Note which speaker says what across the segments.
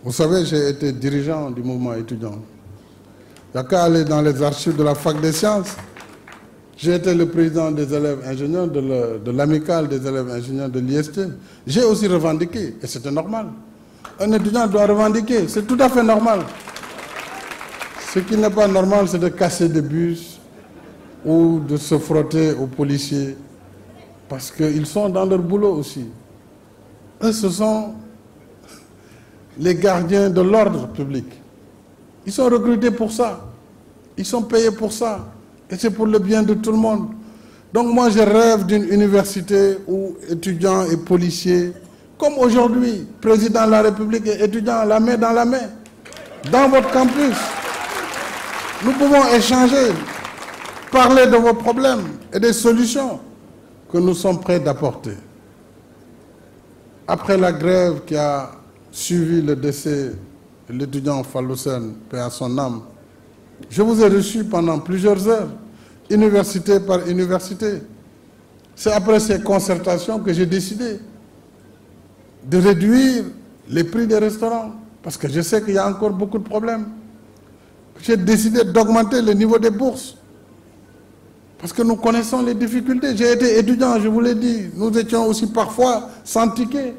Speaker 1: Vous savez, j'ai été dirigeant du mouvement étudiant. Il n'y a qu'à aller dans les archives de la fac des sciences. J'ai été le président des élèves ingénieurs, de l'amicale des élèves ingénieurs de l'IST. J'ai aussi revendiqué, et c'était normal. Un étudiant doit revendiquer, c'est tout à fait normal. Ce qui n'est pas normal, c'est de casser des bus ou de se frotter aux policiers, parce qu'ils sont dans leur boulot aussi. Eux, ce sont les gardiens de l'ordre public. Ils sont recrutés pour ça. Ils sont payés pour ça. Et c'est pour le bien de tout le monde. Donc moi, je rêve d'une université où étudiants et policiers, comme aujourd'hui, président de la République et étudiants, la main dans la main, dans votre campus. Nous pouvons échanger, parler de vos problèmes et des solutions que nous sommes prêts d'apporter. Après la grève qui a suivi le décès de l'étudiant Fallou Sène, paix à son âme, je vous ai reçu pendant plusieurs heures, université par université. C'est après ces concertations que j'ai décidé de réduire les prix des restaurants, parce que je sais qu'il y a encore beaucoup de problèmes. J'ai décidé d'augmenter le niveau des bourses, parce que nous connaissons les difficultés. J'ai été étudiant, je vous l'ai dit, nous étions aussi parfois sans ticket.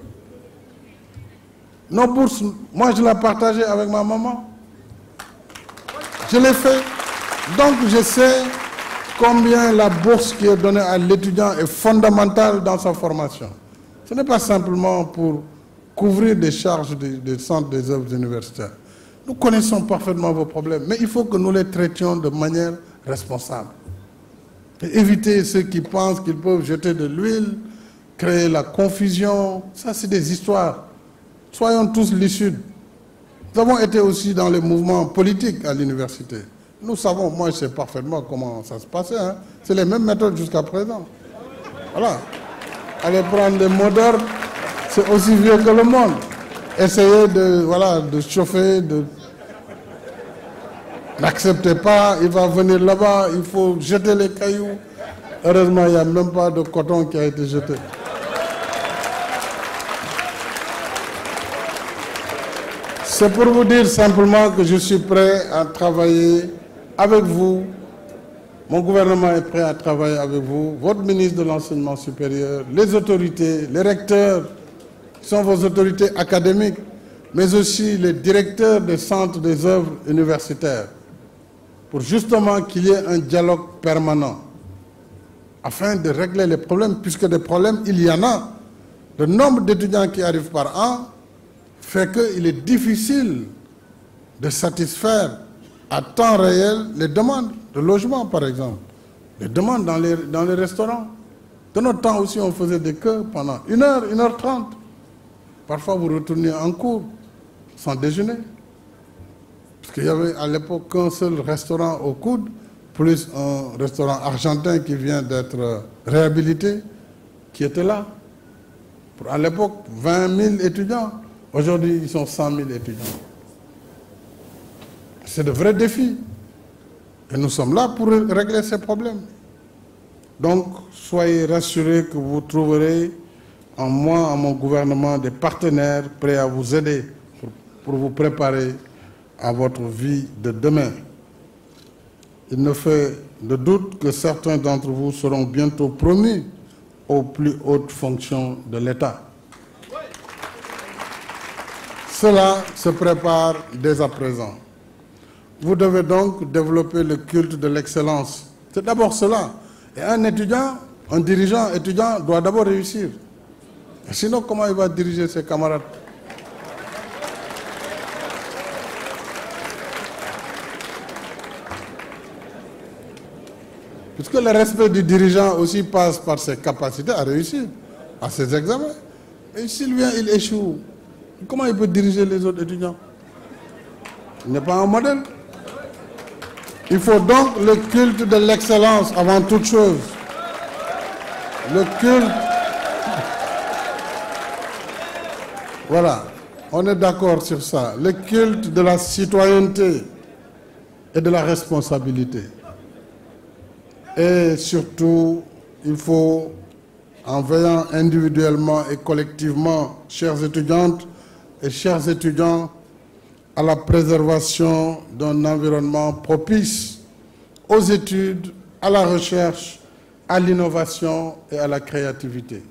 Speaker 1: Nos bourses, moi je l'ai partagé avec ma maman. Je l'ai fait. Donc je sais combien la bourse qui est donnée à l'étudiant est fondamentale dans sa formation. Ce n'est pas simplement pour couvrir des charges des centres des œuvres universitaires. Nous connaissons parfaitement vos problèmes, mais il faut que nous les traitions de manière responsable. Et éviter ceux qui pensent qu'ils peuvent jeter de l'huile, créer la confusion. Ça, c'est des histoires. Soyons tous lucides. Nous avons été aussi dans les mouvements politiques à l'université. Nous savons, moi je sais parfaitement comment ça se passait. Hein. C'est les mêmes méthodes jusqu'à présent. Voilà. Aller prendre des mots d'ordre, c'est aussi vieux que le monde. Essayer de chauffer, n'acceptez pas, il va venir là-bas, il faut jeter les cailloux. Heureusement, il n'y a même pas de coton qui a été jeté. C'est pour vous dire simplement que je suis prêt à travailler avec vous. Mon gouvernement est prêt à travailler avec vous, votre ministre de l'Enseignement supérieur, les autorités, les recteurs, qui sont vos autorités académiques, mais aussi les directeurs des centres des œuvres universitaires, pour justement qu'il y ait un dialogue permanent, afin de régler les problèmes, puisque des problèmes, il y en a. Le nombre d'étudiants qui arrivent par an fait qu'il est difficile de satisfaire à temps réel les demandes de logement, par exemple, les demandes dans les restaurants. De notre temps aussi, on faisait des queues pendant 1h, 1h30. Parfois, vous retourniez en cours sans déjeuner. Parce qu'il y avait à l'époque qu'un seul restaurant au coude, plus un restaurant argentin qui vient d'être réhabilité, qui était là. Pour, à l'époque, 20 000 étudiants. Aujourd'hui, ils sont 100 000 étudiants. C'est de vrais défis. Et nous sommes là pour régler ces problèmes. Donc, soyez rassurés que vous trouverez en moi, en mon gouvernement, des partenaires prêts à vous aider pour vous préparer à votre vie de demain. Il ne fait de doute que certains d'entre vous seront bientôt promus aux plus hautes fonctions de l'État. Cela se prépare dès à présent. Vous devez donc développer le culte de l'excellence. C'est d'abord cela. Et un étudiant, un dirigeant étudiant doit d'abord réussir. Et sinon, comment il va diriger ses camarades? Puisque le respect du dirigeant aussi passe par ses capacités à réussir à ses examens. Et s'il vient, il échoue. Comment il peut diriger les autres étudiants? Il n'est pas un modèle. Il faut donc le culte de l'excellence avant toute chose. Le culte. Voilà, on est d'accord sur ça. Le culte de la citoyenneté et de la responsabilité. Et surtout, il faut, en veillant individuellement et collectivement, chères étudiantes et chers étudiants, à la préservation d'un environnement propice aux études, à la recherche, à l'innovation et à la créativité.